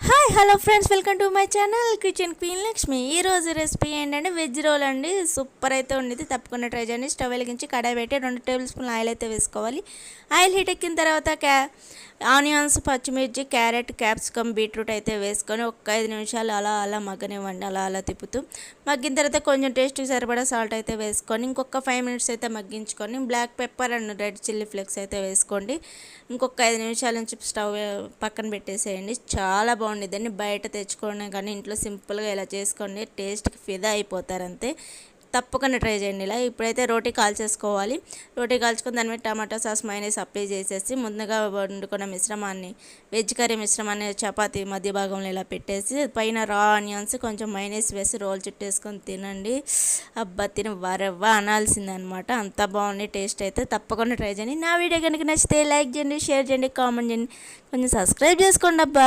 Hi hello friends, welcome to my channel kitchen queen Lakshmi. ఈ రోజు recipe ఏంటంటే veg roll అండి. సూపర్ అయితే ఉండేది, తప్పకుండా ట్రై చేయండి. స్టవ్ వెలిగించి కడాయి పెట్టి 2 టేబుల్ స్పూన్ల ఆయిల్ అయితే వేసుకోవాలి. ఆయిల్ హీట్ ఎక్కిన తర్వాత ఆనియన్స్, పచ్చిమిర్చి, క్యారెట్, క్యాప్సికమ్, బీట్రూట్ అయితే వేసుకొని ఒక 5 నిమిషాలు అలా మగ్గనివ్వండి. అలా తిప్పుతూ మగ్గిన తర్వాత కొంచెం టేస్ట్కి సరిపడా సాల్ట్ అయితే వేసుకొని ఇంకొక 5 మినిట్స్ అయితే మగ్గించుకొని black pepper and red chilli flakes అయితే వేసుకోండి. ఇంకొక 5 నిమిషాల నుంచి స్టవ్ పక్కన పెట్టేసేయండి. చాలా బాగుండిద్దండి. బయట తెచ్చుకోవడం కానీ ఇంట్లో సింపుల్గా ఇలా చేసుకోండి, టేస్ట్కి ఫిదా అయిపోతారు అంతే. తప్పకుండా ట్రై చేయండి ఇలా. ఇప్పుడైతే రోటీ కాల్చేసుకోవాలి. రోటీ కాల్చుకొని దాని మీద టమాటా సాస్, మైనస్ అప్లై చేసేసి ముందుగా వండుకున్న మిశ్రమాన్ని, వెజ్ కర్రీ మిశ్రమాన్ని చపాతీ మధ్య భాగంలో ఇలా పెట్టేసి పైన రా ఆనియన్స్ కొంచెం మైనస్ వేసి రోల్ చుట్టేసుకొని తినండి. అబ్బా తిని వరవ్వ అనాల్సిందనమాట. అంత బాగుంది టేస్ట్ అయితే. తప్పకుండా ట్రై చేయండి. నా వీడియో కనుక నచ్చితే లైక్ చేయండి, షేర్ చేయండి, కామెంట్ చేయండి, కొంచెం సబ్స్క్రైబ్ చేసుకోండి అబ్బా.